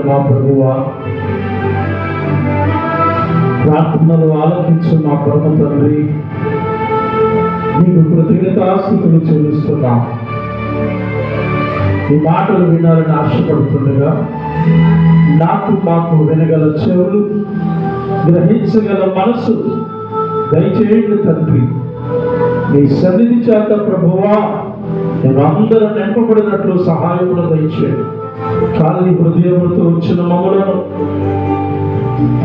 మా ప్రభువా, ప్రార్థనలు ఆలకించు మా పరమ తండ్రి, నీకు కృతజ్ఞతాస్తుతులు చెల్లిస్తున్నాం. ఈ మాటలు వినాలని ఆశపడుతుండగా మాకు వినగల చెవులు, గ్రహించగల మనసు దయచేయండి తండ్రి. నీ సన్నిధి చేత ప్రభువా మేమందరం నింపబడినట్లు సహాయములు దయచేయండి. ఖాళీ హృదయములతో వచ్చిన మమ్మలను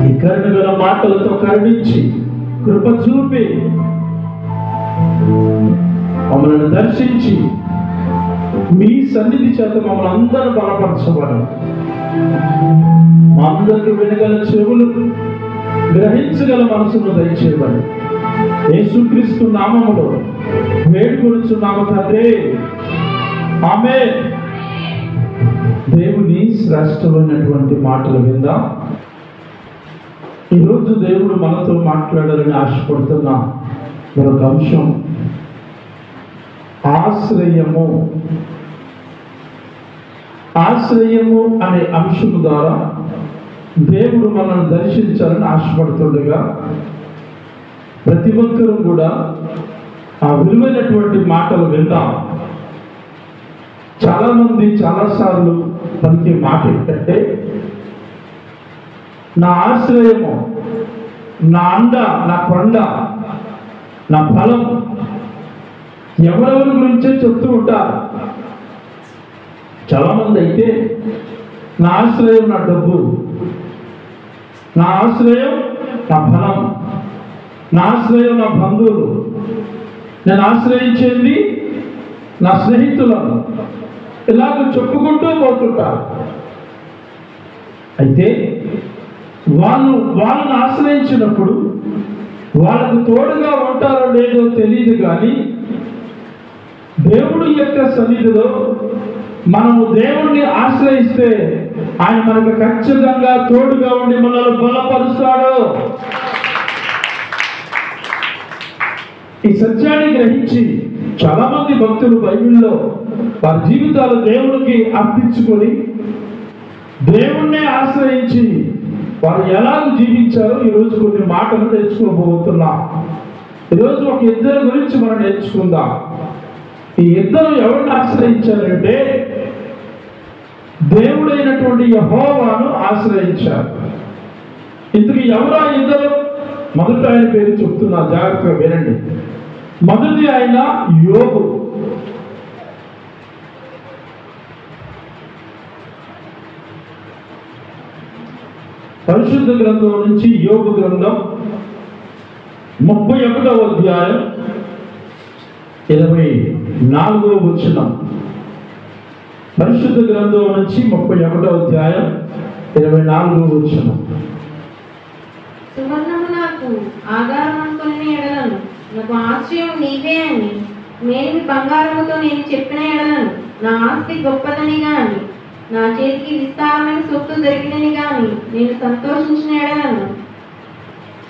నీ కరుణ గల మాటలతో కరుణించి కృప చూపి మమ్మల్ని దర్శించి మీ సన్నిధి చేత మమ్మల్ని అందరూ బలపరచబడి మా అందరికి వినగల చెవులు, గ్రహించగల మనసును దయచేయబడి యేసుక్రీస్తు నామములో వేడుకొనుచున్నాము తండ్రి, ఆమేన్. దేవుని శ్రేష్టమైనటువంటి మాటలు విందాం. ఈరోజు దేవుడు మనతో మాట్లాడాలని ఆశపడుతున్న మరొక అంశం ఆశ్రయము. ఆశ్రయము అనే అంశం ద్వారా దేవుడు మనల్ని దర్శించాలని ఆశపడుతుండగా ప్రతి ఒక్కరూ కూడా ఆ విలువైనటువంటి మాటలు విందాం. చాలామంది చాలాసార్లు మనకి మాట ఏంటంటే, నా ఆశ్రయము, నా అండ, నా కొండ, నా ఫలం, ఎవరెవరి గురించే చెప్తూ ఉంటారు. చాలామంది అయితే నా ఆశ్రయం నా డబ్బు, నా ఆశ్రయం నా ఫలం, నా ఆశ్రయం నా బంధువులు, నేను ఆశ్రయించేది నా స్నేహితులను, ఇలాగ చెప్పుకుంటూ పోతుంటారు. అయితే వాళ్ళని ఆశ్రయించినప్పుడు వాళ్ళకు తోడుగా ఉంటారో లేదో తెలియదు, కానీ దేవుడి యొక్క సన్నిధిలో మనము దేవుణ్ణి ఆశ్రయిస్తే ఆయన మనకు ఖచ్చితంగా తోడుగా ఉండి మనల్ని బలపరుస్తాడు. ఈ సత్యాన్ని గ్రహించి చాలా మంది భక్తులు బైబిల్లో వారి జీవితాలు దేవునికి అర్పించుకొని దేవుణ్ణే ఆశ్రయించి వారు ఎలా జీవించారో ఈరోజు కొన్ని మాటలు నేర్చుకోబోతున్నాం. ఈరోజు ఒక ఇద్దరు గురించి మనం నేర్చుకుందాం. ఈ ఇద్దరు ఎవరిని ఆశ్రయించారంటే దేవుడైనటువంటి యెహోవాను ఆశ్రయించారు. ఇంతకు ఎవరా ఇద్దరు? మొదటి ఆయన పేరు చెప్తున్నా, జాగ్రత్తగా వినండి. మొదటి ఆయన యోబు. పరిశుద్ధ గ్రంథం నుంచి యోబు గ్రంథం 31వ అధ్యాయం 24వ వచనం. పరిశుద్ధ గ్రంథం నుంచి 31వ అధ్యాయం 24వ వచనం. సువర్ణము నాకు ఆధారం అనుకుని ఎడలను, నాకు ఆశ్రయం నీవే అని మేలిమి బంగారముతో నేను చెప్పిన ఎడలను, నా ఆస్తి గొప్పదని గాని నా చేతికి విస్తారమైన సొత్తు దొరికినని గాని నేను సంతోషించిన ఎడలను.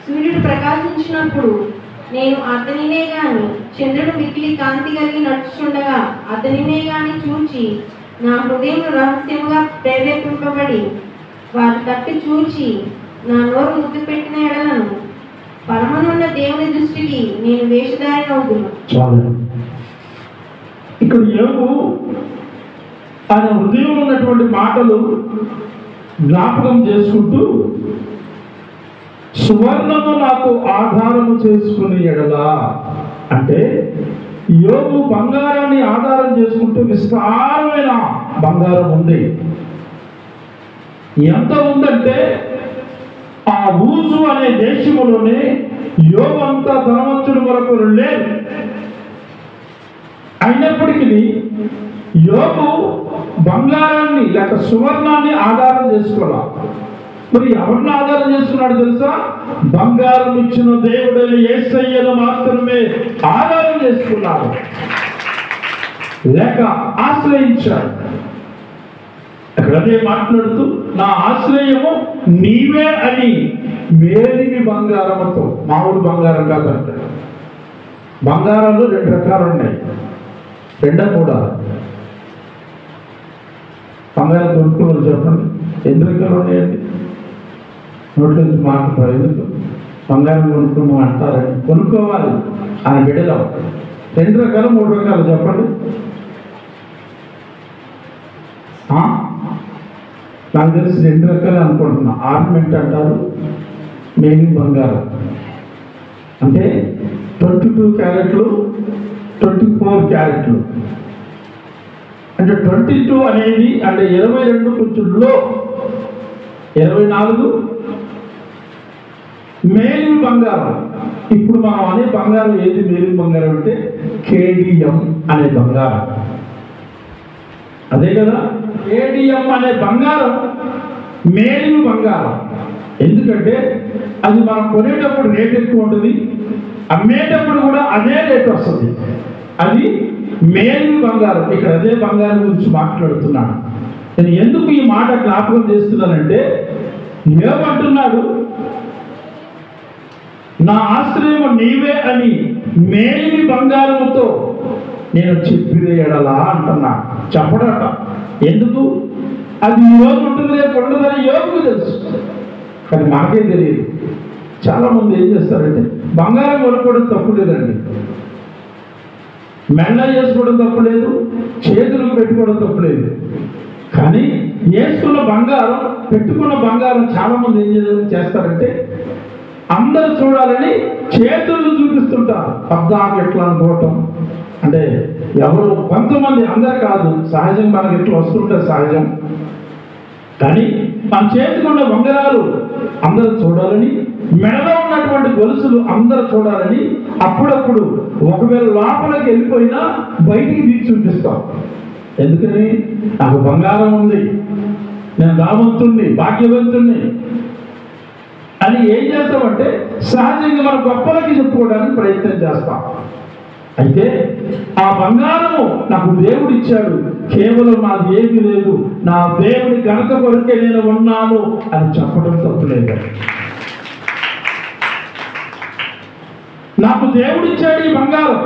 సూర్యుడు ప్రకాశించినప్పుడు నేను అతనినే గాని, చంద్రుడు మిక్కిలి కాంతి కలిగి నడుచుండగా అతనినే గాని చూచి నా హృదయం రహస్యముగా ప్రేరేపింపబడి వారి తట్టు చూచి నా నోరు ముద్దు పెట్టిన ఎడలను, పరమనున్న దేవుని దృష్టికి నేను వేషధారినవుదును. ఇక్కడ యోబు ఆయన హృదయంలో ఉన్నటువంటి మాటలు జ్ఞాపకం చేసుకుంటూ, సువర్ణము నాకు ఆధారము చేసుకుని ఎడలా అంటే యోబు బంగారాన్ని ఆధారం చేసుకుంటూ విస్తారమైన బంగారం ఉంది. ఎంత ఉందంటే ఆ ఊజు అనే దేశములోనే యోబు అంత ధనవంతుడు వరకు లేదు. అయినప్పటికీ యోబు బంగారాన్ని లేక సువర్ణాన్ని ఆధారం చేసుకోవాలి. మరి ఎవరిని ఆధారం చేసుకున్నాడు తెలుసా? బంగారం ఇచ్చిన దేవుడైన యేసయ్యను మాత్రమే ఆధారం చేసుకున్నాడు, లేక ఆశ్రయించాడు. అక్కడనే మాట్లాడుతూ నా ఆశ్రయము నీవే అని మేలిమి బంగారముతో, మామూలు బంగారం కాదంట. బంగారాలు 2 రకాలు ఉన్నాయి, 2 3 బంగారం కొనుక్కోవాలి చెప్పండి. ఎన్ని రకాలు ఉన్నాయండి? నోట్ల నుంచి మాట ఎందుకు బంగారం కొనుక్కును అంటారని కొనుక్కోవాలి ఆయన బిడ్డలో. 2 రకాలు 3 రకాలు చెప్పండి. నాకు తెలిసి 2 రకాలు అనుకుంటున్నా. ఆర్నమెంట్ అంటారు, మెయిన్ బంగారం. అంటే 22 క్యారెట్లు 24 క్యారెట్లు. అంటే 22 అనేది అంటే 22 కొంచెం లో, 24 మేలిమి బంగారం. ఇప్పుడు మనం అనే బంగారం ఏది మేలిమి బంగారం అంటే కేడిఎం అనే బంగారం. అదే కదా, కేడిఎం అనే బంగారం మేలిమి బంగారం. ఎందుకంటే అది మనం కొనేటప్పుడు రేట్ ఎక్కువ ఉంటుంది, అమ్మేటప్పుడు కూడా అదే రేట్ వస్తుంది. అది మేలిమి బంగారం. ఇక్కడ అదే బంగారం గురించి మాట్లాడుతున్నాను. నేను ఎందుకు ఈ మాట జ్ఞాపకం చేస్తున్నానంటే, ఏమంటున్నాడు, నా ఆశ్రయం నీవే అని మేలిమి బంగారముతో నేను చెప్పిదే ఎడలా అంటున్నా. చెప్పడట. ఎందుకు? అది ఈరోజు ఉంటుంది, రేపు ఉండదని యోగుకు తెలుసు, కానీ మనకే తెలియదు. చాలామంది ఏం చేస్తారంటే, బంగారం కొనుక్కోవడం తప్పు లేదండి, మెల్ల చేసుకోవడం తప్పు లేదు, చేతులకు పెట్టుకోవడం తప్పు లేదు. కానీ వేసుకున్న బంగారం, పెట్టుకున్న బంగారం చాలామంది ఏం చేస్తారంటే, అందరూ చూడాలని చేతులను చూపిస్తుంటారు. పద్దాకు ఎట్లా అనుకోవటం అంటే, ఎవరు కొంతమంది, అందరు కాదు, సహజం మనకి ఎట్లా వస్తుంటారు సహజం. కానీ మన చేతికున్న ఉంగరాలు అందరూ చూడాలని, మెడలో ఉన్నటువంటి గొలుసులు అందరూ చూడాలని, అప్పుడప్పుడు ఒకవేళ లోపలికి వెళ్ళిపోయినా బయటికి తీసి చూపిస్తాం. ఎందుకని? నాకు బంగారం ఉంది, నేను ధనవంతుణ్ణి, భాగ్యవంతుణ్ణి అని ఏం చేస్తామంటే సహజంగా మన గొప్పలకి చెప్పుకోవడానికి ప్రయత్నం చేస్తాం. అయితే ఆ బంగారము నాకు దేవుడు ఇచ్చాడు, కేవలం నాది ఏమీ లేదు, నా దేవుడి ఘనత కొరకే నేను ఉన్నాను అని చెప్పడం తప్పులేదు. నాకు దేవుడు ఇచ్చాడు ఈ బంగారం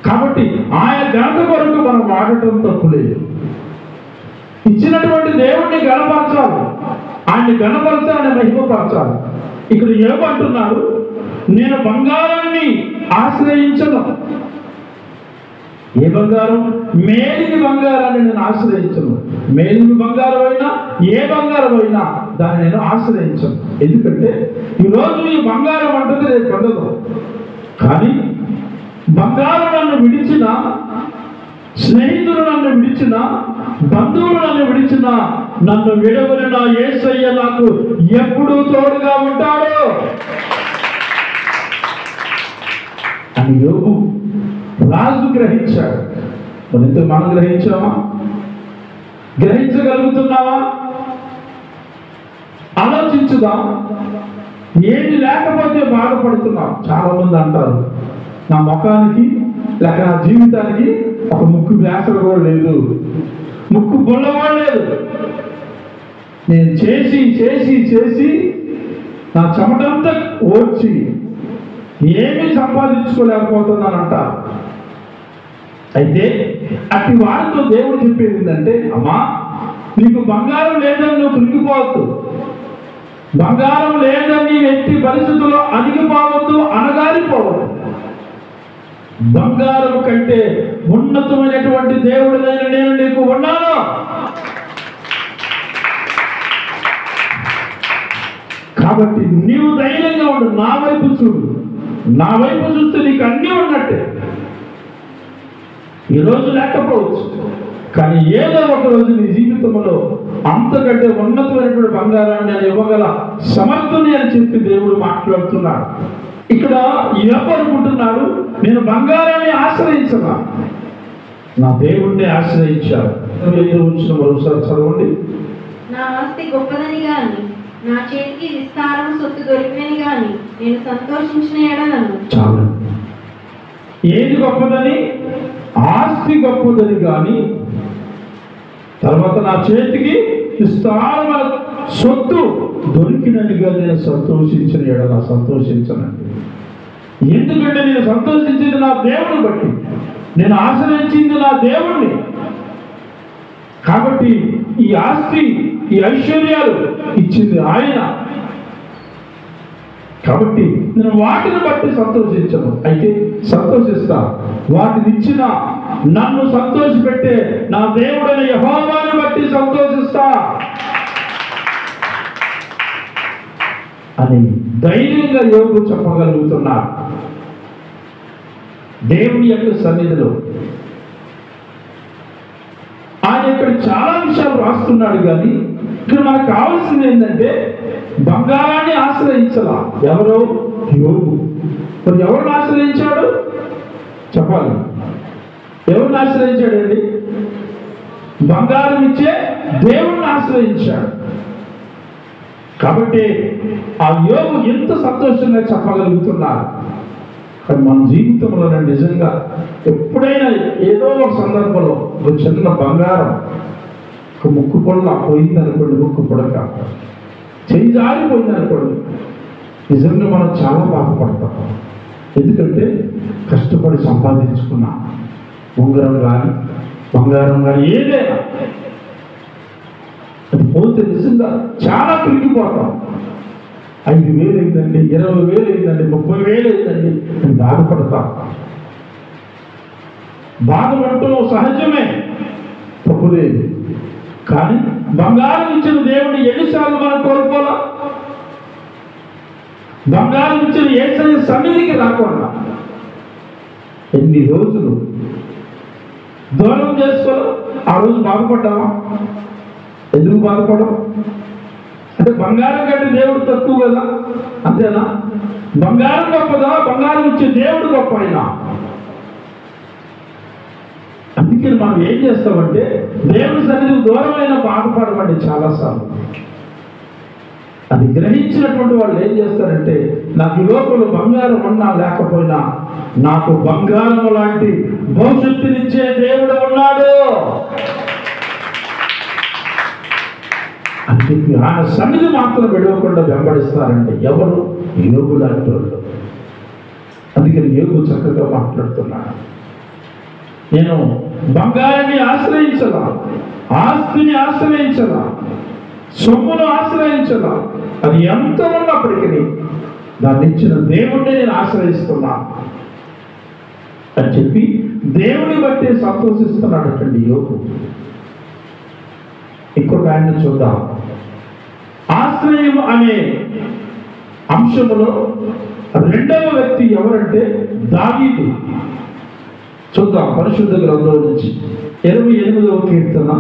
కాబట్టి ఆయన ఘనత కొరకు మనం వాడటం తప్పులేదు. ఇచ్చినటువంటి దేవుడిని గణపరచాలి, ఆయన్ని గణపరచాలని మహిమపరచాలి. ఇక్కడ ఏమంటున్నారు, నేను బంగారాన్ని ఆశ్రయించను. ఏ బంగారం? మేలిమి బంగారాన్ని నేను ఆశ్రయించను. మేలిమి బంగారం అయినా ఏ బంగారం అయినా దాన్ని నేను ఆశ్రయించను. ఎందుకంటే ఈరోజు ఈ బంగారం అంటుంది, రేపు ఉండదు. కానీ బంగారం నన్ను విడిచిన, స్నేహితులు నన్ను విడిచిన, బంధువులు నన్ను విడిచిన, నన్ను విడవని నా యేసయ్య నాకు ఎప్పుడూ తోడుగా ఉంటాడు అని యోబు రాజు గ్రహించాడు. మరింత మనం గ్రహించామా? గ్రహించగలుగుతున్నావా? ఆలోచించుదాం. ఏది లేకపోతే బాధపడుతున్నాం. చాలా మంది అంటారు, నా ముఖానికి లేక నా జీవితానికి ఒక ముక్కు వ్యాసలు కూడా లేదు, ముక్కు బొల్ల కూడా లేదు, నేను చేసి చేసి చేసి నా చెమటంతా ఓడ్చి ఏమీ సంపాదించుకోలేకపోతున్నానంట. అయితే అట్టి వారితో దేవుడు చెప్పేది ఏంటంటే, అమ్మా నీకు బంగారం లేదని నువ్వు కృంగిపోవద్దు, బంగారం లేదని ఎట్టి పరిస్థితుల్లో అణిగిపోవద్దు, అనగారిపోవద్దు. బంగారం కంటే ఉన్నతమైనటువంటి దేవుడినైన నేను నీకు ఉన్నాను. కాబట్టి నీవు ధైర్యంగా ఉండు, నా వైపు చూడు. నా వైపు చూస్తే నీకు అన్నీ ఉన్నట్టే. ఈరోజు లేకపోవచ్చు, కానీ ఏదో ఒక రోజు నీ జీవితంలో అంతకంటే ఉన్నతమైనటువంటి బంగారాన్ని నేను ఇవ్వగల సమర్థుని అని చెప్పి దేవుడు మాట్లాడుతున్నాడు. ఇక్కడ ఏమనుకుంటున్నారు, నేను బంగారాన్ని ఆశ్రయించగా నా దేవుణ్ణి ఆశ్రయించారు. వచ్చిన మరోసారి చదవండి. నా ఆస్తి గొప్పదని గాని, నా చేతికి విస్తారం సొత్తు దొరికినని గాని నేను సంతోషించిన ఎడలను. చాలు. ఏది గొప్పదని? ఆస్తి గొప్పదని కానీ, తర్వాత నా చేతికి విస్తారమైన సొత్తు దొరికినట్టుగా నేను సంతోషించిన ఎడల సంతోషించనండి. ఎందుకంటే నేను సంతోషించింది నా దేవుని బట్టి, నేను ఆశ్రయించింది నా దేవుణ్ణి. కాబట్టి ఈ ఆస్తి ఈ ఐశ్వర్యాలు ఇచ్చింది ఆయన. కాబట్టి నేను వాటిని బట్టి సంతోషించను, అయితే సంతోషిస్తా వాటిని ఇచ్చిన నన్ను సంతోషపెట్టే నా దేవుడైన యెహోవాని బట్టి సంతోషిస్తా అని ధైర్యంగా యోబు చెప్పగలుగుతున్నాడు దేవుని యొక్క సన్నిధిలో. ఆయన ఇక్కడ చాలా విషయాలు రాస్తున్నాడు, కానీ ఇక్కడ మనకు కావాల్సింది ఏంటంటే బంగారాన్ని ఆశ్రయించాల. ఎవరో యోబు. మరి ఎవరిని ఆశ్రయించాడు చెప్పాలి? ఎవరిని ఆశ్రయించాడండి? బంగారం ఇచ్చే దేవుణ్ణి ఆశ్రయించాడు. కాబట్టి ఆ యోబు ఎంత సంతోషంగా చెప్పగలుగుతున్నారు. కానీ మన జీవితంలో నిజంగా ఎప్పుడైనా ఏదో ఒక సందర్భంలో ఒక చిన్న బంగారం ఒక ముక్కు పొడల పోయిందనుకోండి, ముక్కు పొడక చెయ్యి జారిపోయిందనుకోండి, నిజంగా మనం చాలా బాధపడతాం. ఎందుకంటే కష్టపడి సంపాదించుకున్నాం ఉంగరం కానీ బంగారం కానీ ఏదైనా, అది పోతే నిజంగా చాలా తిరిగిపోతాం. 5,000 అయిందండి, 20,000 అయిందండి, 30,000 అయిందండి అని బాధపడతాం. బాధపడటం సహజమే, తప్పులేదు. కానీ బంగారం ఇచ్చిన దేవుడిని ఎన్నిసార్లు మనం కోల్పోలా? బంగారం ఇచ్చిన యేసయ్య సన్నిధికి రాకుండా ఎన్ని రోజులు దూరం చేసుకోవాలి. ఆ రోజు బాధపడ్డామా? ఎందుకు బాధపడడం? అంటే బంగారం కంటే దేవుడు తక్కువ కదా, అంతేనా? బంగారం గొప్పదా? బంగారం ఇచ్చే దేవుడు గొప్ప అయినా. అందుకే మనం ఏం చేస్తామంటే దేవుడి సన్నిధికి దూరమైన బాధపడమండి చాలాసార్లు. అది గ్రహించినటువంటి వాళ్ళు ఏం చేస్తారంటే నాకు ఈ లోపల బంగారం ఉన్నా లేకపోయినా నాకు బంగారం లాంటి భవిష్యత్తునిచ్చే దేవుడు ఉన్నాడు. అందుకే ఆయన సన్నిధి మాత్రం విడవకుండా వెంబడిస్తారండి. ఎవరు? యోబు లాంటి వాళ్ళు. అందుకని యోబు చక్కగా మాట్లాడుతున్నాడు. నేను బంగారాన్ని ఆశ్రయించలా, ఆస్తిని ఆశ్రయించలా, సొమ్మును ఆశ్రయించలా. అది ఎంత ఉన్నప్పటికీ దాన్ని ఇచ్చిన దేవుణ్ణి నేను ఆశ్రయిస్తున్నా అని చెప్పి దేవుని బట్టి సంతోషిస్తున్నాడటండి యోబు. ఇంకొక ఆయన చూద్దాం. ఆశ్రయం అనే అంశములో రెండవ వ్యక్తి ఎవరంటే దావీదు. చూద్దాం పరిశుద్ధ గ్రంథం నుంచి 28వ కీర్తన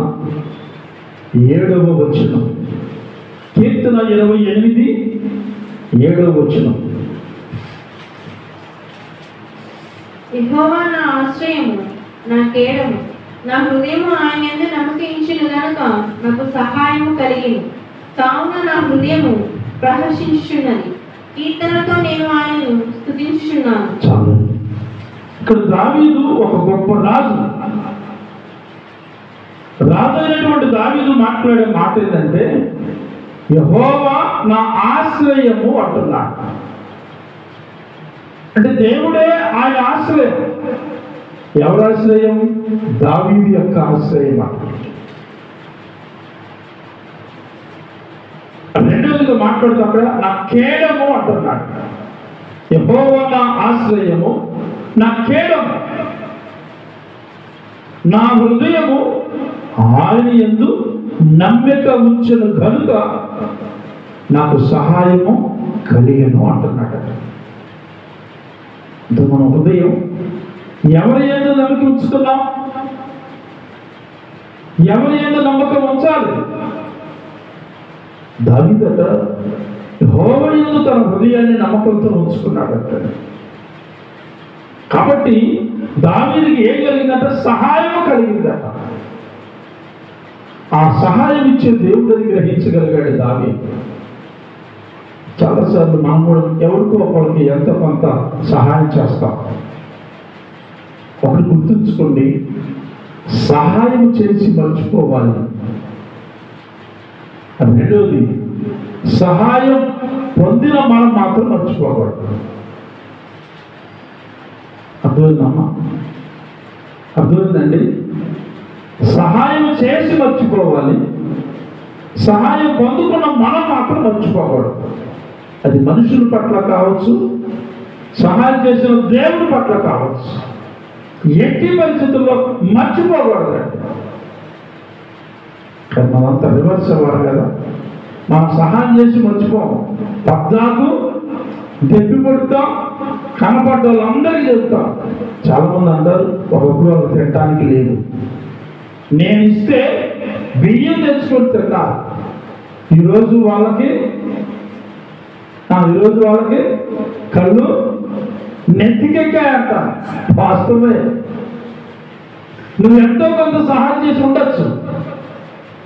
7వ వచనం. కీర్తన 28 7వ వచనం. యెహోవా నా ఆశ్రయము, నా కేడము, నా హృదయము ఆయన యందు నమ్మకించిన గనుక నాకు సహాయము కలిగిను. కావున నా హృదయము ప్రహర్షించుచున్నది, కీర్తనతో నేను ఆయనను స్తుతించుచున్నాను. చాలు. ఇక్కడ దావీదు ఒక గొప్ప రాజు. రాజైనటువంటి దావీదు మాట్లాడే మాట ఏంటంటే యెహోవా నా ఆశ్రయము అంటున్నాడు. అంటే దేవుడే ఆయన ఆశ్రయం. ఎవరి ఆశ్రయం? దావీదు యొక్క ఆశ్రయం. రెండవదిగా మాట్లాడుతూ అక్కడ నా కేడము అంటున్నాడు. యెహోవా నా ఆశ్రయము, నా కేడము, నా హృదయము ఆయన యందు నమ్మిక ఉంచిన కనుక నాకు సహాయము కలిగను అంటున్నాడు. మన హృదయం ఎవరి యందు నమ్మిక ఉంచుతున్నాం? ఎవరి యందు నమ్మకం ఉంచాలి? దావీదట యెహోవా యందు తన హృదయాన్ని నమ్మకంతో ఉంచుకున్నాడట. కాబట్టి దావీదుకి ఏం కలిగిందంటే సహాయము కలిగిందట. ఆ సహాయం ఇచ్చే దేవుడిని గ్రహించగలిగాడు దావీదు. చాలాసార్లు మనం కూడా ఎవరికో ఒకరికి ఎంత కొంత సహాయం చేస్తాం. ఒకటి గుర్తుంచుకోండి, సహాయం చేసి మర్చిపోవాలి. రెండోది, సహాయం పొందిన మనం మాత్రం మర్చిపోకూడదు. అర్థమైందమ్మా? అర్థమైందండి? సహాయం చేసి మర్చిపోవాలి, సహాయం పొందుకున్న మనం మాత్రం మర్చిపోకూడదు. అది మనుషుల పట్ల కావచ్చు, సహాయం చేసిన దేవుడి పట్ల కావచ్చు, ఎట్టి పరిస్థితుల్లో మర్చిపోకూడదండి. కానీ మనంతా రివర్స్ అవ్వాలి కదా. మనం సహాయం చేసి మర్చిపోం, పద్దాకు దెబ్బి పడుతాం, కనపడ్డ వాళ్ళందరికీ చెప్తాం. చాలామంది అంటారు ఒకప్పుడు వాళ్ళు తినటానికి లేదు, నేను ఇస్తే బియ్యం తెచ్చుకొని తిన్నారు. ఈరోజు వాళ్ళకి కళ్ళు నెత్తికెక్కాయంట. వాస్తవమే, నువ్వు ఎంతో కొంత సహాయం చేసి ఉండొచ్చు,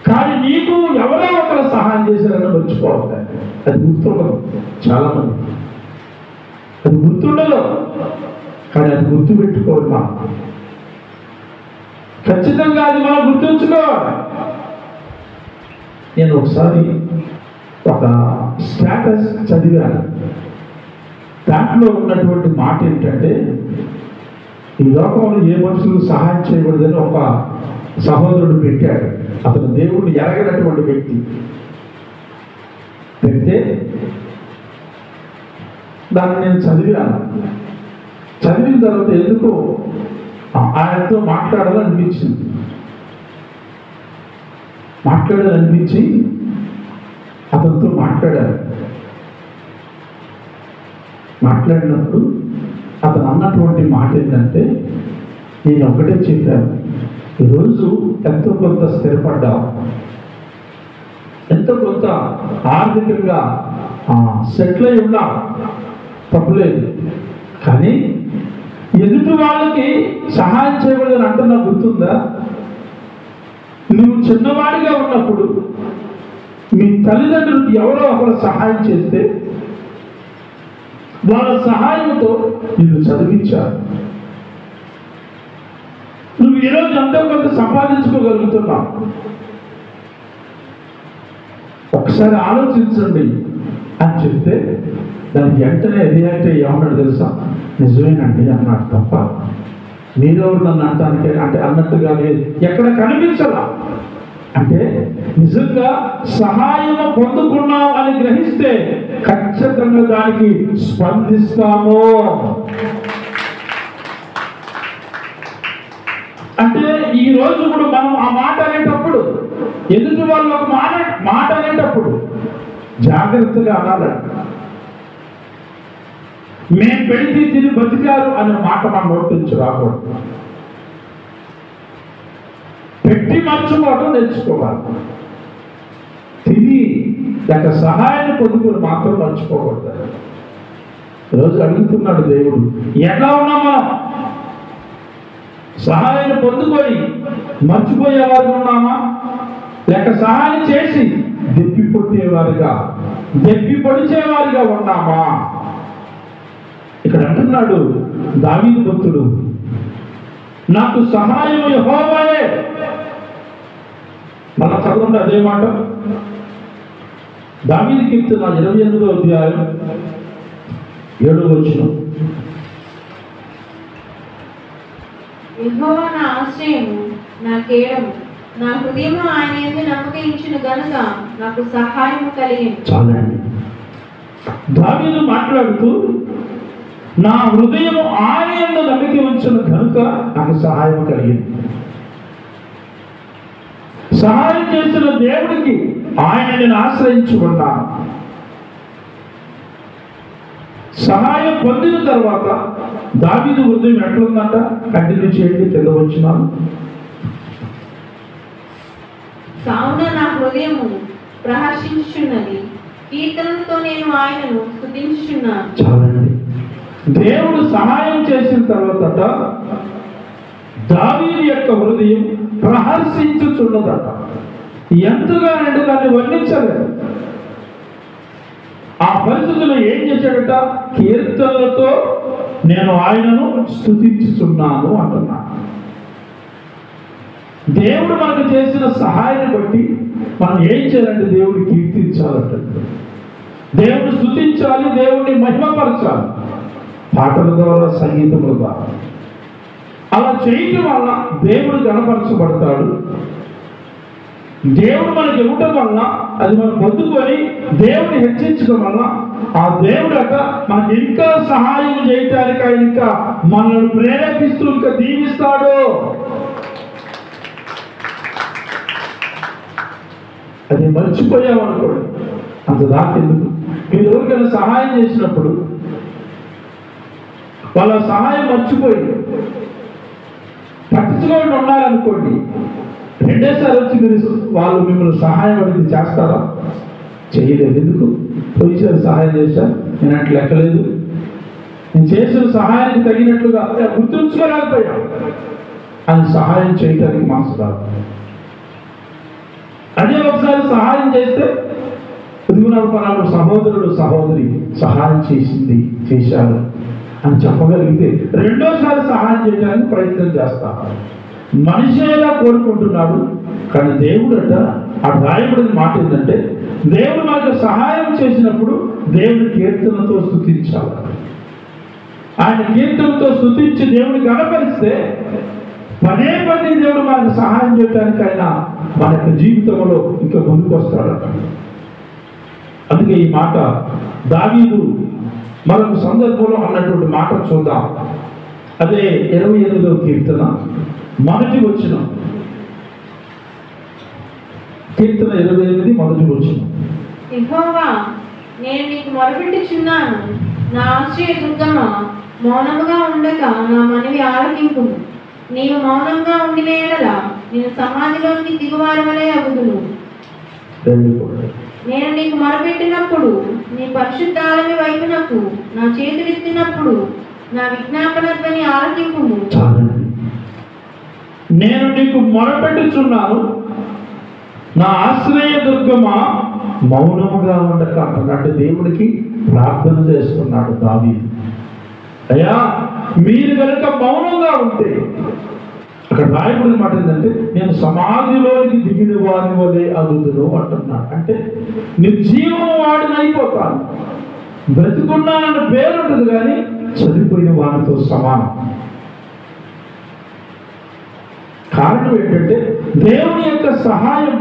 కానీ నీకు ఎవరో ఒకరు సహాయం చేశారని మర్చిపోవాలి. అది గుర్తుండదు చాలామంది, అది గుర్తుండదు. కానీ అది గుర్తు పెట్టుకోవాలి. మనం ఖచ్చితంగా అది మనం గుర్తుంచుకోవాలి. నేను ఒకసారి ఒక స్టేటస్ చదివాను. దాంట్లో ఉన్నటువంటి మాట ఏంటంటే, ఈ లోకంలో ఏ మనుషులకు సహాయం చేయకూడదని ఒక సహోదరుడు పెట్టాడు. అతను దేవుడిని ఎరగనటువంటి వ్యక్తి. పెడితే దాన్ని నేను చదివాను. చదివిన తర్వాత ఎందుకో ఆయనతో మాట్లాడాలనిపించి అతనితో మాట్లాడినప్పుడు అతను అన్నటువంటి మాట ఏంటంటే, నేను ఒకటే చెప్పాను, ఈరోజు ఎంతో కొంత స్థిరపడ్డావు, ఎంతో కొంత ఆర్థికంగా సెటిల్ అయి ఉన్నావు, తప్పులేదు. కానీ ఎదుటి వాళ్ళకి సహాయం చేయకూడదని అంటున్నా గుర్తుందా? నువ్వు చిన్నవాడిగా ఉన్నప్పుడు మీ తల్లిదండ్రులకు ఎవరో ఒకరు సహాయం చేస్తే వాళ్ళ సహాయంతో నిన్ను చదివించారు. నువ్వు ఈరోజు ఎంతో కొంత సంపాదించుకోగలుగుతున్నావు. ఒకసారి ఆలోచించండి అని చెప్తే దానికి వెంటనే రియాక్ట్ అయ్యి ఏమన్నాడు తెలుసా? నిజమేనండి అన్నాడు. తప్ప మీరెవరు నన్ను అంటానికి అంటే అన్నట్టుగా లేదు, ఎక్కడ కనిపించలా. అంటే నిజంగా సహాయం పొందుకున్నాం అని గ్రహిస్తే ఖచ్చితంగా దానికి స్పందిస్తాము. అంటే ఈ రోజు కూడా మనం ఆ మాట అనేటప్పుడు, ఎదుటి వాళ్ళు ఒక మాట అనేటప్పుడు జాగ్రత్తగా అనాలండి. మేము పెడితే తిని బతికారు అనే మాట మన నోటి నుంచి రాకూడదు. పెట్టి మర్చిపోవడం నేర్చుకోవాలి. తిని లేక సహాయాన్ని పొందుకుని మాత్రం మర్చిపోకూడదు. ఈరోజు అడుగుతున్నాడు దేవుడు, ఎలా ఉన్నామా? సహాయాన్ని పొందుకొని మర్చిపోయేవారుగా ఉన్నామా, లేక సహాయం చేసి దెప్పి పొడిచేవారిగా ఉన్నామా? ఇక్కడ అంటున్నాడు దావీదు భక్తుడు, నాకు సహాయం యెహోవాయే. మళ్ళా చదవండి అదే మాట. దావీదు కీర్తన 28వ అధ్యాయం 7వ వచనం. యెహోవా నా ఆశ్రయము, నా కేడము, నా హృదయము ఆయన యందు నమ్మకించిన గనుక నాకు సహాయము కలిగింది. చాలండి. దావీదు మాట్లాడుతూ, నా హృదయము ఆయన యందు నమ్మిక ఉంచిన కనుక నాకు సహాయం కలిగింది. సహాయం చేసిన దేవుడికి ఆయన నేను ఆశ్రయించుకున్నాను. సహాయం పొందిన తర్వాత దావీదు హృదయం ఎట్లుందంట? కంటిన్యూ చేయండి, కింద వచ్చినాను. కావున నా హృదయము ప్రహర్షించుచున్నది, కీర్తనలతో నేను ఆయనను స్తుతించుచున్నాను. చాలండి. దేవుడు సహాయం చేసిన తర్వాత దావీదు యొక్క హృదయం ప్రహర్షించుచున్నదట. ఎంతగా అంటే దాన్ని వర్ణించలేదు. ఆ పరిస్థితుల్లో ఏం చేశాడట? కీర్తనలతో నేను ఆయనను స్తుతించుచున్నాను అంటున్నాను. దేవుడు మనకు చేసిన సహాయాన్ని బట్టి మనం ఏం చేయాలంటే దేవుడిని కీర్తించాలంట, దేవుడిని స్తుతించాలి, దేవుడిని మహిమపరచాలి, పాటల ద్వారా, సంగీతముల ద్వారా. అలా చేయటం వల్ల దేవుడు గణపరచబడతాడు. దేవుడు మనకి ఇవ్వటం వలన అది మనం పొందుకొని దేవుడిని హెచ్చించడం వలన ఆ దేవుడు అట మనకి ఇంకా సహాయం చేయటానికి ఆయన ఇంకా మనల్ని ప్రేరేపిస్తూ ఇంకా దీవిస్తాడు. అది మర్చిపోయామనుకోండి, అంత దాకెందుకు. మీరు ఎవరికైనా సహాయం చేసినప్పుడు వాళ్ళ సహాయం మర్చిపోయి పట్టించుకోండి ఉన్నారనుకోండి, రెండేసారి వచ్చి మీరు వాళ్ళు మిమ్మల్ని సహాయం అడిగి చేస్తారా? చేయలేదు. ఎందుకు? పోయిసారి సహాయం చేశారు, నేను అట్లా లెక్కలేదు, నేను చేసిన సహాయానికి తగినట్లుగా గుర్తుంచుకోలేకపోయా అని సహాయం చేయడానికి మనసు రాదు. అదే ఒకసారి సహాయం చేస్తే ఎదుగునాడు పరాలు సహోదరుడు సహోదరి సహాయం చేశారు అని చెప్పగలిగితే రెండోసారి సహాయం చేయడానికి ప్రయత్నం చేస్తాను. మనిషి ఎలా కోరుకుంటున్నాడు, కానీ దేవుడు అట ఆ రాయబడిన మాట ఏంటంటే దేవుడు మనకు సహాయం చేసినప్పుడు దేవుని కీర్తనతో స్తుతించాలి. ఆయన కీర్తనతో స్తుతించి దేవుని గణపరిస్తే పదే దేవుడు మనకు సహాయం చేయడానికి ఆయన మనకు జీవితంలో ఇంకా ముందుకు వస్తాడట. అందుకే ఈ మాట దావీదు మరొక సందర్భంలో అన్నటువంటి మాట చూద్దాం. అదే 28వ కీర్తన మొదటి వచనం. కీర్తన 28 మొదటి వచనం. యెహోవా, నేను నీకు మొరపెట్టుచున్నాను, నా ఆశ్రయ దుర్గమా, మౌనముగా ఉండక నా మనవి ఆలకింపుము. నీవు మౌనంగా ఉండిన యెడల నేను సమాధిలోనికి దిగువారి వలె అగుదును. నేను నీకు మొరపెట్టినప్పుడు నీ పరిశుద్ధాలయ వైపునకు నా చేతులెత్తినప్పుడు నా విజ్ఞాపన ధ్వని ఆలకింపుము. నేను నీకు మొరపెట్టుచున్నాను, నా ఆశ్రయ దుర్గమా, మౌనముగా ఉండక అంటున్నట్టు దేవుడికి ప్రార్థన చేస్తున్నాడు దావీదు. అయ్యా, మీరు కనుక మౌనంగా ఉంటే, అక్కడ రాయబడిన మాట ఏంటంటే నేను సమాధిలోనికి దిగిన వారి వలె అగుదును అంటున్నాడు. అంటే నిర్జీవం వాడిని అయిపోతాను, బ్రతికున్నానన్న పేరు ఉంటుంది కానీ చనిపోయిన వారితో సమానం. కారణం ఏంటంటే దేవుని యొక్క సహాయం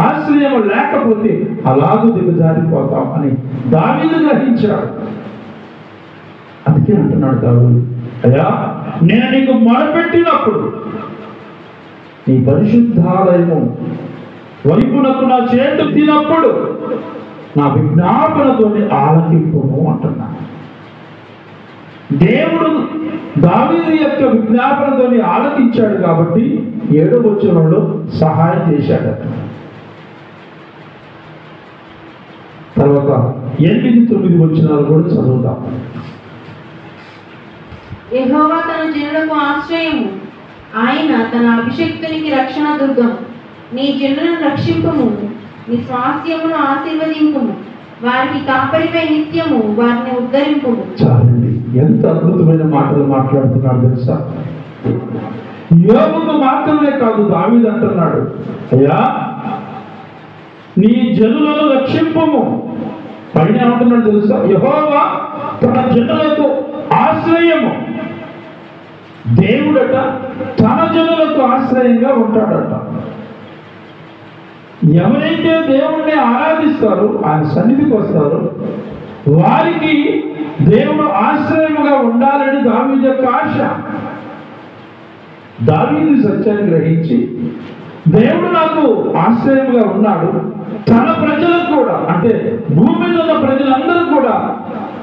ఆశ్రయం లేకపోతే అలాగూ దిగజారిపోతాం అని దావీదు గ్రహించాడు. అందుకే అంటున్నాడు దావీదు, అయ్యా నేను నీకు మొరపెట్టినప్పుడు నీ పరిశుద్ధాలయము వైపునకు నా చేటు తినప్పుడు నా విజ్ఞాపనతోని ఆలకింపును అంటున్నాడు. దేవుడు దావీదు యొక్క విజ్ఞాపనతోని ఆలకించాడు కాబట్టి 7వ వచనంలో సహాయం చేశాడు. తర్వాత 8, 9 వచనాలు కూడా చదువుతాం. యెహోవా తన జనులకు ఆశ్రయము, ఆయన తన అభిషేక్తునికి రక్షణ దుర్గం. నీ జనులను రక్షింపుము, నీ స్వాస్థ్యమును ఆశీర్వదింపుము, వారికి కాపరిపై నిత్యము వారిని ఉద్ధరింపుము. చాలండి, ఎంత అద్భుతమైన మాటలు మాట్లాడుతున్నాడు తెలుసా. యోబుకు మాత్రమే కాదు, దావీదు అంటున్నాడు, అయ్యా నీ జనులను రక్షింపుము. పైన ఏమంటున్నాడు తెలుసా, యెహోవా తన జనులకు ఆశ్రయము. దేవుడట తన జనులకు ఆశ్రయంగా ఉంటాడట. ఎవరైతే దేవుణ్ణి ఆరాధిస్తారో, ఆయన సన్నిధికి వస్తారో వారికి దేవుడు ఆశ్రయముగా ఉండాలని దావీదు యొక్క ఆశ. దావీదు సత్యాన్ని గ్రహించి దేవుడు నాకు ఆశ్రయముగా ఉన్నాడు, తన ప్రజలకు కూడా, అంటే భూమి మీద ఉన్న ప్రజలందరూ కూడా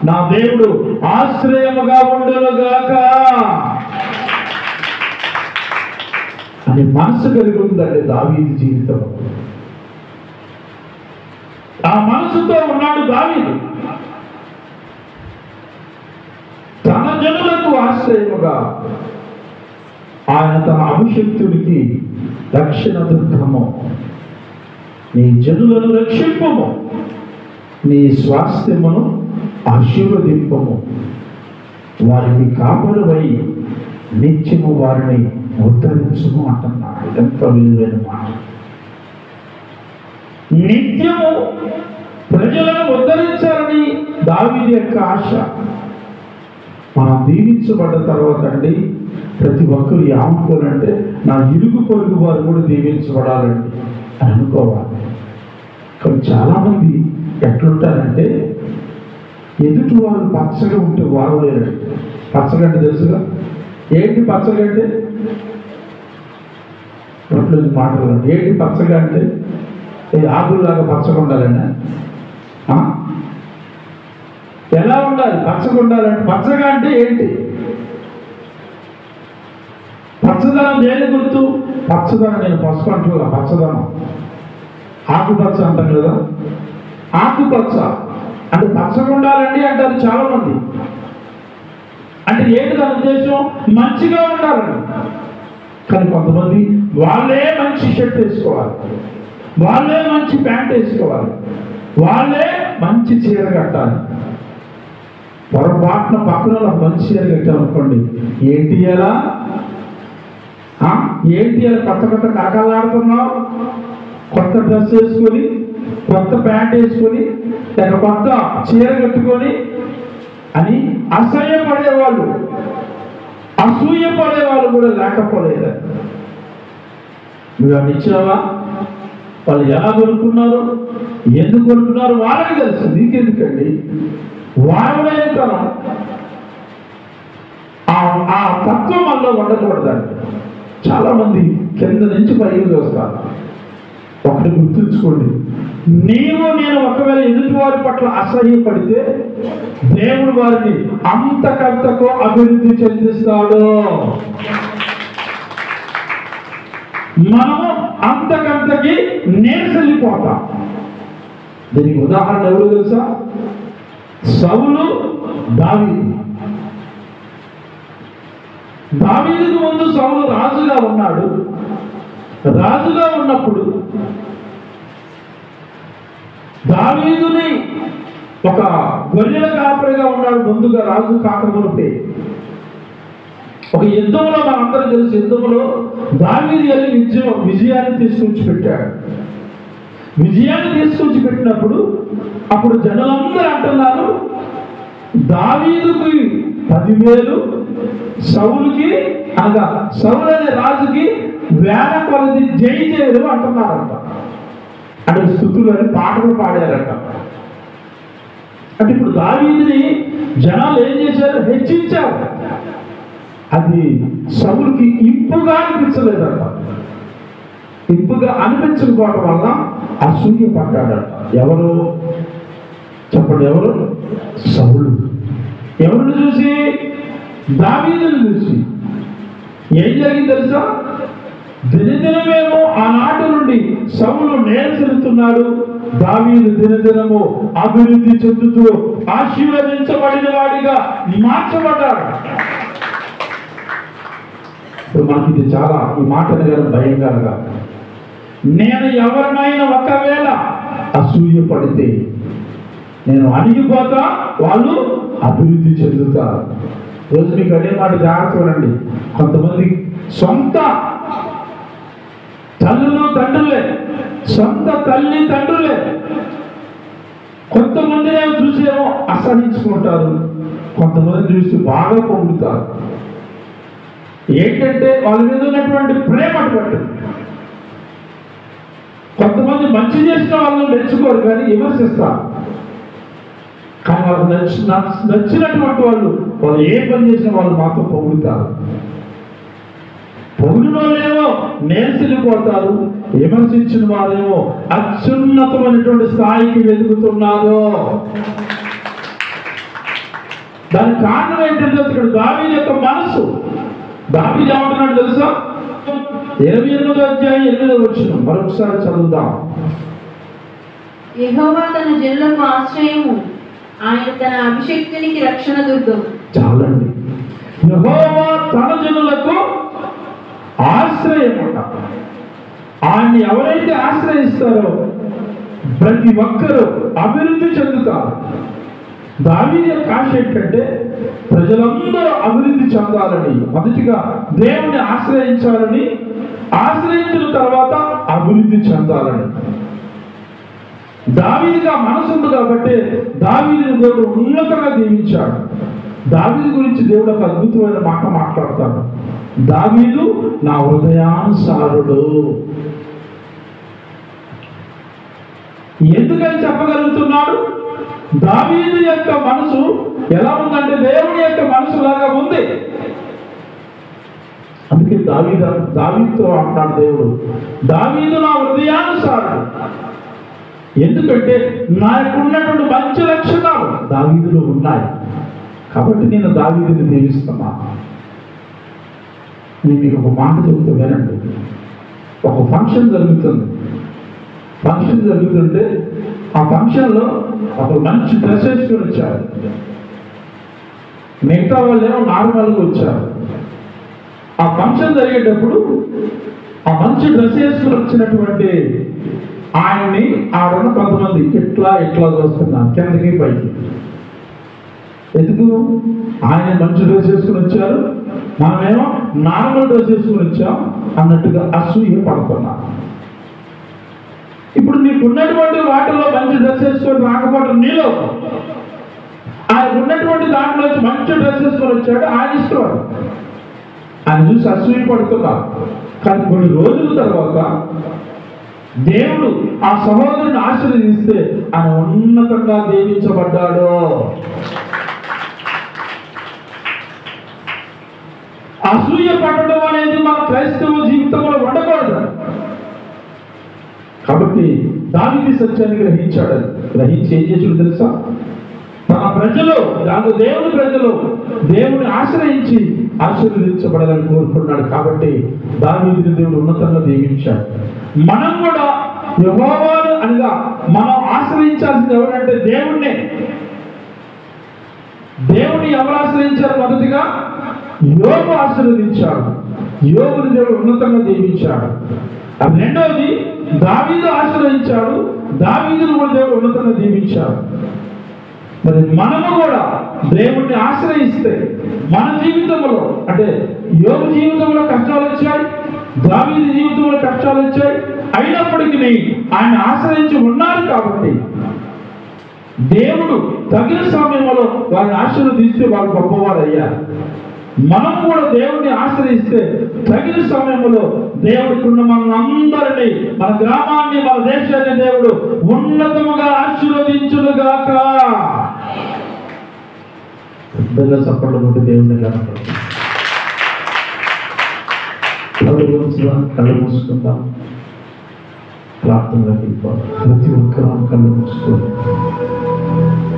నా దేవుడు ఆశ్రయముగా ఉండునుగాక అని మనసు కలిగి ఉందండి దావీదు జీవితం. ఆ మనసుతో ఉన్నాడు దావీదు. తన జనులకు ఆశ్రయముగా ఆయన తన అభిషక్తుడికి రక్షణ దుర్గము. నీ జనులను రక్షింపము, నీ స్వాస్థ్యమును ఆశీర్వదింపము, వారికి కాపరువై నిత్యము వారిని ఉద్ధరించుము అంటున్నాడు. ఎంత విలువైన మాట. నిత్యము ప్రజలను ఉద్ధరించాలని దావీదు యొక్క ఆశ. మనం దీవించబడ్డ తర్వాత అండి ప్రతి ఒక్కరు ఏమనుకోనంటే నా ఇరుగు పొరుగు వారు కూడా దీవించబడాలండి అని అనుకోవాలి. కానీ చాలామంది ఎట్లుంటారంటే ఎదుటి వాళ్ళు పచ్చగా ఉంటే వారు లేరు. పచ్చగంటే తెలుసుగా, ఏంటి పచ్చగంటే? నోట్లో మాట్లాడాలి. ఏంటి పచ్చగా అంటే ఆకుల్లాగా పచ్చగా ఉండాలన్నా? ఎలా ఉండాలి? పచ్చగా ఉండాలంటే పచ్చగా అంటే ఏంటి? పచ్చదనం దేని గుర్తు? పచ్చదనం నేను పసుపు అంటున్నా, పచ్చదనం ఆకుపచ్చ అంటాం కదా, ఆకుపచ్చ అంటే పచ్చగా ఉండాలండి అంటారు చాలామంది. అంటే ఏంటి దాని ఉద్దేశం? మంచిగా ఉండాలని. కానీ కొంతమంది వాళ్ళే మంచి షర్ట్ వేసుకోవాలి, వాళ్ళే మంచి ప్యాంట్ వేసుకోవాలి, వాళ్ళే మంచి చీర కట్టాలి. పొరపాటున పక్కన మంచి చీర కట్టామనుకోండి, ఏంటి ఎలా కొత్త కొత్త కాకలాడుతున్నావు, కొత్త డ్రెస్ వేసుకొని, కొత్త ప్యాంట్ వేసుకొని, లేక కొత్త చీర కట్టుకొని అని అసహ్యపడేవాళ్ళు, అసూయపడేవాళ్ళు కూడా లేకపోలేదు. నువ్వు అవి ఇచ్చావా? వాళ్ళు ఎలా కొనుక్కున్నారు, ఎందుకు కొనుక్కున్నారు వాళ్ళకి తెలుసు, నీకెందుకండి? వారుడైన తనం ఆ తత్వం వల్ల ఉండకూడదండి. చాలామంది కింద నుంచి పైకి చూస్తారు. ఒకటి గుర్తుంచుకోండి, నేను ఒకవేళ ఎదుటి వారి పట్ల అసహ్యపడితే దేవుడు వారిని అంతకంతకు అభివృద్ధి చెందిస్తాడు. మనము అంతకంతకి నేర్చెల్లిపోతాం. దీనికి ఉదాహరణ ఎవరు తెలుసా? సౌలు, దావీదు. దావీదుకు ముందు సౌలు రాజుగా ఉన్నాడు. రాజుగా ఉన్నప్పుడు దావీదుని ఒక గొర్రెల కాపరిగా ఉన్నాడు. ముందుగా రాజు కాకమునుపే ఒక యుద్ధంలో, మనందరూ తెలుసు, యుద్ధంలో దావీదు వెళ్ళి విజయాన్ని తీసుకొచ్చి పెట్టాడు. విజయాన్ని తీసుకొచ్చి పెట్టినప్పుడు అప్పుడు జనులందరూ అంటున్నారు, దావీదుకి 10,000, సౌలుకి అనగా సౌలు అనే రాజుకి 1000 కొలది జయజయులు అంటున్నారంట. అంటే స్తుతులు అని పాటలు పాడారంట. అంటే ఇప్పుడు దావీదుని జనాలు ఏం చేశారు? హెచ్చించారు. అది సౌలుకి ఇంపుగా అనిపించలేదంట. ఇంపుగా అనిపించకపోవడం వల్ల అసూయ పడ్డాడట. ఎవరు చెప్పండి? ఎవరు? సౌలు. ఎవరిని చూసి? దావీదుని చూసి. ఏం జరిగింది తెలుసా? దినదినమేమో ఆనాటి నుండి సౌలు నేర్చెల్లుతున్నాడు, దావీదు దినదినము అభివృద్ధి చెందుతూ ఆశీర్వదించబడిన వాడిగా మార్చబడ్డాడు. ఇప్పుడు మనకి ఇది చాలా, ఈ మాట గారు భయంకరంగా, నేను ఎవరినైనా ఒకవేళ అసూయ పడితే నేను అణిగిపోతా, వాళ్ళు అభివృద్ధి చెందుతారు. రోజు మీకు అదే మాట జాగ్రత్త వినండి. కొంతమంది సొంత తల్లులు తండ్రులే, సొంత తల్లి తండ్రులే కొంతమంది చూసేమో అసహించుకుంటారు, కొంతమంది చూసి బాగా పొందుతారు. ఏంటంటే వాళ్ళ మీద ఉన్నటువంటి ప్రేమ అటువంటి. కొంతమంది మంచి చేసిన వాళ్ళని మెచ్చుకోరు కానీ విమర్శిస్తారు. కానీ వాళ్ళకి నచ్చినటువంటి వాళ్ళు ఏ పని చేసిన వాళ్ళు మాత్రం పొగుడుతారు. పొగిడిన వాళ్ళేమో నేర్చెల్లిపోతారు, విమర్శించిన వారేమో అత్యున్నతమైనటువంటి స్థాయికి వెతుకుతున్నారు. దానికి కారణం ఏంటంటే ఇక్కడ దావీదు యొక్క మనసు. దావీదు ఏమంటున్నాడు తెలుసా? 28వ అధ్యాయం 8వ వచనం మరొకసారి చదువుదాం. యెహోవా తన జనులకు ఆశ్రయము, ఆయన తన అభిషేక్తునికి రక్షణ దుర్గము. చాలండి. యెహోవా తన జనులకు ఆశ్రయమట. ఆయన్ని ఎవరైతే ఆశ్రయిస్తారో ప్రతి ఒక్కరూ అభివృద్ధి చెందుతారు. దావీదు యొక్క ఆశ ఏంటంటే ప్రజలందరూ అభివృద్ధి చెందాలని, మొదటిగా దేవుని ఆశ్రయించాలని, ఆశ్రయించిన తర్వాత అభివృద్ధి చెందాలని. దావీదుగా మనసు ఉంది కాబట్టి దావీదుని దేవుడు ఉన్నతంగా దీవించాడు. దావీదు గురించి దేవుడు ఒక అద్భుతమైన మాట మాట్లాడతాడు. దావీదు నా హృదయానుసారుడు. ఎందుకని చెప్పగలుగుతున్నాడు? దావీదు యొక్క మనసు ఎలా ఉందంటే దేవుని యొక్క మనసు లాగా ఉంది. అందుకే దావీదుతో అంటాడు దేవుడు, దావీదు నా హృదయానుసారుడు. ఎందుకంటే నాకు ఉన్నటువంటి మంచి లక్షణాలు దావీదులో ఉన్నాయి కాబట్టి నేను దావీదుని దీవిస్తున్నాను. నేను మీకు ఒక మాట చెప్తూ వినండి. ఒక ఫంక్షన్ జరుగుతుంటే ఆ ఫంక్షన్లో ఒక మంచి డ్రెస్ వేసుకొని వచ్చారు. మిగతా వాళ్ళు ఏమో నార్మల్గా వచ్చారు. ఆ ఫంక్షన్ జరిగేటప్పుడు ఆ మంచి డ్రెస్ వేసుకొని వచ్చినటువంటి ఆయన్ని ఆడున్న కొంతమంది ఇట్లా చూస్తున్నారు, కిందకి పైకి. ఎందుకు? ఆయన మంచి డ్రెస్ వేసుకుని వచ్చారు, మనమేమో నార్మల్ డ్రెస్ వేసుకుని వచ్చాం అన్నట్టుగా అసూయ పడుతున్నాం. ఇప్పుడు నీకు ఉన్నటువంటి వాటిలో మంచి డ్రెస్ వేసుకొని రాకపోవడం నీలో, ఆయన ఉన్నటువంటి దాంట్లో మంచి డ్రెస్ వేసుకొని వచ్చాడు, ఆయన ఇష్టం. ఆయన చూసి అసూయ పడుతున్నారు. కానీ కొన్ని రోజుల తర్వాత దేవుడు ఆ సహోదరుని ఆశీర్వదిస్తే ఆయన ఉన్నతంగా దీవించబడ్డాడు. అసూయ పడడం అనేది మన క్రైస్తవ జీవితంలో ఉండకూడదు. కాబట్టి దావీదు సత్యాన్ని గ్రహించి ఏం చేసాడు తెలుసా? తన ప్రజలు దేవుని ప్రజలు దేవుని ఆశ్రయించి ఆశీర్వదించబడాలని కోరుకున్నాడు. కాబట్టి దావీదుని దేవుడు ఉన్నతంగా దీవించాడు. మనం కూడా యెహోవాను అనగా మనం ఆశ్రయించాల్సింది ఎవరంటే దేవుణ్ణే. దేవుని ఎవరు ఆశ్రయించారు? మొదటిగా యోబు ఆశీర్వదించాడు. యోబుని దేవుడు ఉన్నతంగా దీవించాడు. రెండవది దావీదు ఆశీర్వదించాడు. దావీదును కూడా దేవుడు ఉన్నతంగా దీవించాడు. మరి మనము కూడా దేవుణ్ణి ఆశ్రయిస్తే మన జీవితంలో, అంటే యోబు జీవితంలో కష్టాలు వచ్చాయి, దావీదు జీవితంలో కష్టాలు వచ్చాయి, అయినప్పటికీ ఆయన ఆశ్రయించి ఉన్నారు. కాబట్టి దేవుడు తగిన సమయంలో వారిని ఆశీర్వదిస్తే వారు గొప్పవారు అయ్యారు. మనం కూడా దేవుడిని ఆశ్రయిస్తే తగిన సమయంలో దేవుడికున్న మనందరినీ, మన గ్రామాన్ని, మన దేశాన్ని దేవుడు ఉన్నతముగా ఆశీర్వదించునుగాక. పెద్దగా చప్పట్లు కొట్టి దేవుడిని కళ్ళు మూసుకుందాం. ప్రార్థనలోకి వెళ్ళిపోవాలి. ప్రతి ఒక్కరూ కళ్ళు మూసుకొని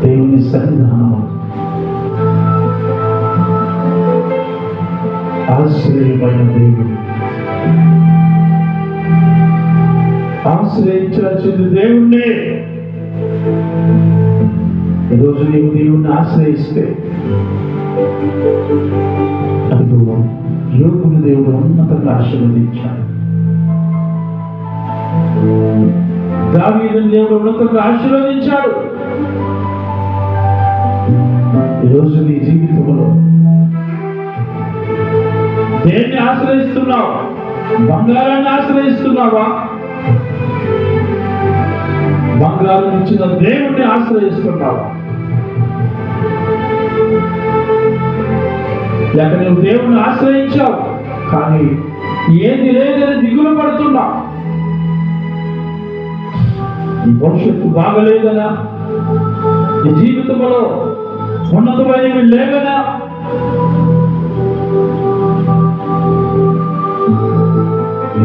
దేవుని సన్నిధానం, ఆశ్రయమైన దేవుడు, ఆశ్రయించాల్సింది దేవుణ్ణి. ఈరోజు నీవు దేవుణ్ణి ఆశ్రయిస్తే అదిగో యోగుని దేవుడు ఉన్నతంగా ఆశీర్వదించాడు. దావీదుని దేవుడు ఉన్నతంగా ఆశీర్వదించాడు. ఈరోజు నీ జీవితంలో దేన్ని ఆశ్రయిస్తున్నావు? బంగారాన్ని ఆశ్రయిస్తున్నావా? బంగారం ఇచ్చిన దేవుణ్ణి ఆశ్రయిస్తున్నావా? లేక నువ్వు దేవుణ్ణి ఆశ్రయించావు కానీ ఏది లేదని దిగులు పడుతున్నావు. నీ భవిష్యత్తు బాగలేదనా? నీ జీవితంలో ఉన్నతమైనవి లేవనా?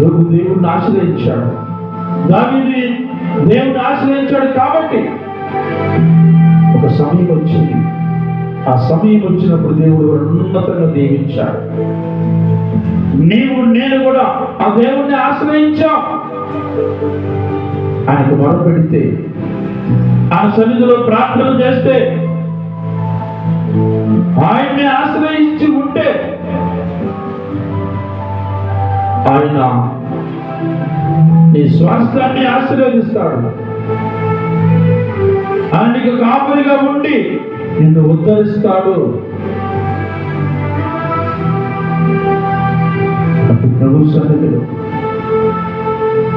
యోబు దేవుణ్ణి ఆశ్రయించాడు, దావీదు దేవుణ్ణి ఆశ్రయించాడు. కాబట్టి ఒక సమయం వచ్చింది. ఆ సమయం వచ్చినప్పుడు దేవుడు ఉన్నతంగా దీవించాడు. నేను కూడా ఆ దేవుణ్ణి ఆశ్రయించాం. ఆయనకు మొరపెడితే, ఆయన సన్నిధిలో ప్రార్థన చేస్తే, ఆయన్ని ఆశ్రయించి ఉంటే ఆయన నీ స్వాస్థ్యాన్ని ఆశీర్వదిస్తాడు. ఆయనకు కాపురిగా ఉండి నిన్ను ఉద్ధరిస్తాడు. ప్రభు సన్నిధిలో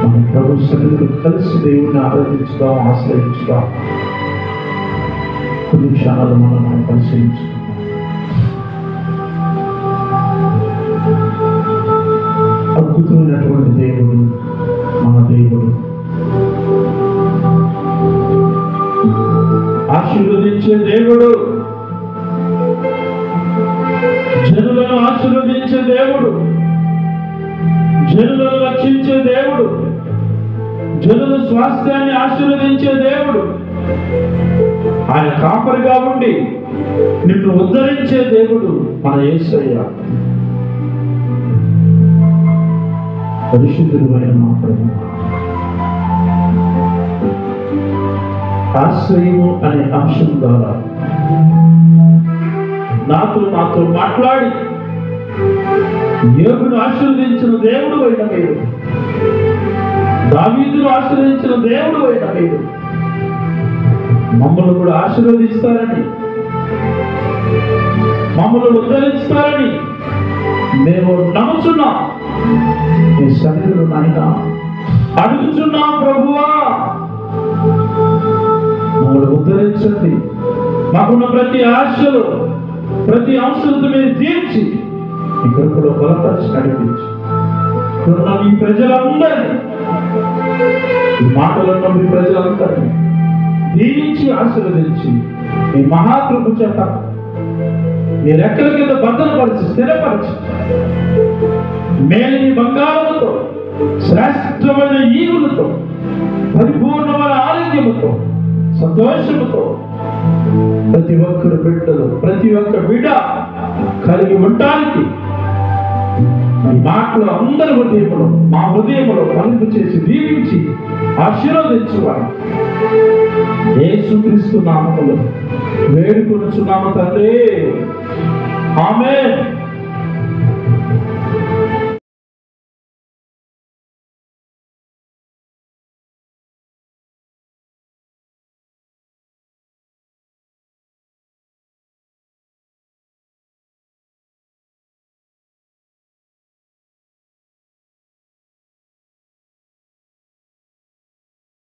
మన ప్రభు సన్నిధిలో కలిసి దేవుణ్ణి ఆరాధించుదాం, ఆశ్రయించుదాం. కొన్ని క్షణాలు మనం పరిశీలించుకుందాం. అద్భుతమైనటువంటి దేవుడు మన దేవుడు. ఆశీర్వదించే దేవుడు, జనులను ఆశీర్వదించే దేవుడు, జనులను రక్షించే దేవుడు, జనుల స్వాస్థ్యాన్ని ఆశీర్వదించే దేవుడు, ఆయన కాపరిగా ఉండి నిన్ను ఉద్ధరించే దేవుడు మన యేసయ్య. పరిశుద్ధుడైన మా ప్రభువా, ఆశ్రయము అనే అంశం ద్వారా నాతో మాట్లాడి యోబును ఆశీర్వదించిన దేవుడు అయిన మీరు, దావీదును ఆశీర్వదించిన దేవుడు అయిన మీరు మమ్మల్ని కూడా ఆశీర్వదిస్తారని, మమ్మల్ని ఉద్ధరిస్తారని మేము నమ్ముచున్నాం. నీ సన్నిధిలో నాయన అడుగుచున్నాం ప్రభువా, మమ్మల్ని ఉద్ధరించండి. మాకున్న ప్రతి ఆశలు, ప్రతి అంశంతో మీరు తీర్చి ఈ కృపలో బలపరిచి నడిపించి మీ ప్రజలందరినీ, ఈ మాటలను మీ ప్రజలందరినీ దీవించి ఆశీర్వదించి మీ మహాకృప చేత మీ రెక్కల కింద భద్రపరిచి స్థిరపరిచి మేలిని బంగారముతో, శ్రేష్టమైన ఈవులతో, పరిపూర్ణమైన ఆరోగ్యముతో, సంతోషముతో ప్రతి ఒక్కరు బిడ్డలు, ప్రతి ఒక్క బిడ్డ కలిగి ఉండటానికి ఈ మాటలు అందరి హృదయములు, మా హృదయములో కలుపు చేసి దీవించి ఆశీర్వదించువారు యేసుక్రీస్తు నామములో వేడుకొనుచున్నాము తండ్రి. ఆమేన్.